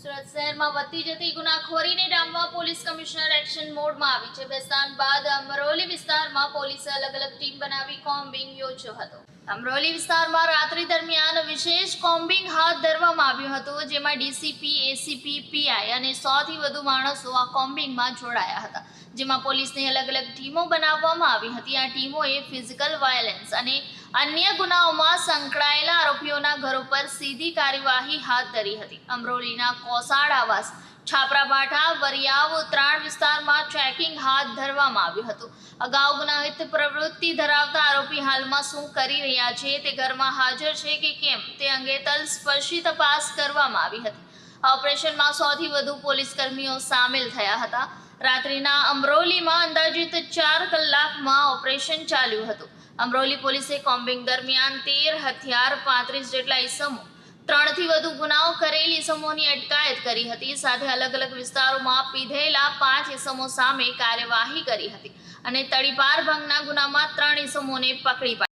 સુરત શહેરમાં વધતી જતી ગુનાખોરીને ડામવા પોલીસ કમિશનર એક્શન મોડમાં આવી છે। બેસ્તાન બાદ અમરોલી વિસ્તારમાં પોલીસે અલગ અલગ ટીમ બનાવી કોમ્બિંગ યોજ્યો હતો। અમરોલી વિસ્તારમાં રાત્રિ દરમિયાન વિશેષ કોમ્બિંગ હાથ ધરવામાં આવ્યું હતું, જેમાં ડીસીપી, એસીપી, પીઆઈ અને 100 થી વધુ માણસો આ કોમ્બિંગમાં જોડાયા હતા, જેમાં પોલીસની અલગ અલગ ટીમો બનાવવામાં આવી હતી। આ ટીમોએ ફિઝિકલ વાયલન્સ અને અન્ય ગુનાઓમાં સંકળાયેલા આરોપીઓના ઘરો પર સીધી કાર્યવાહી હાથ ધરી હતી। અમરોલીના કોસાડ આવાસ, છાપરાભાઠા, વરિયાવ, ઉત્તરાણ વિસ્તારમાં ચેકિંગ હાથ ધરવામાં આવ્યું હતું। અગાઉ ગુનાહિત પ્રવૃત્તિ ધરાવતા આરોપી હાલમાં શું કરી રહ્યા છે, તે ઘરમાં હાજર છે કે કેમ, તે અંગે તલસ્પર્શી તપાસ કરવામાં આવી હતી। આ ઓપરેશનમાં 100 થી વધુ પોલીસ કર્મીઓ સામેલ થયા હતા। રાત્રિના અમરોલીમાં અંદાજિત 4 કલાકમાં ઓપરેશન ચાલ્યું હતું। અમરોલી પોલીસે કોમ્બિંગ દરમિયાન 13 હથિયાર, 35 જેટલા ઈસમો, 3 થી વધુ ગુનાઓ કરેલ ઈસમોની અટકાયત કરી હતી। સાથે અલગ અલગ વિસ્તારોમાં પીધેલા 5 ઈસમો સામે કાર્યવાહી કરી હતી અને તડીપાર ભંગના ગુનામાં 3 ઈસમોને પકડી પાડ્યા।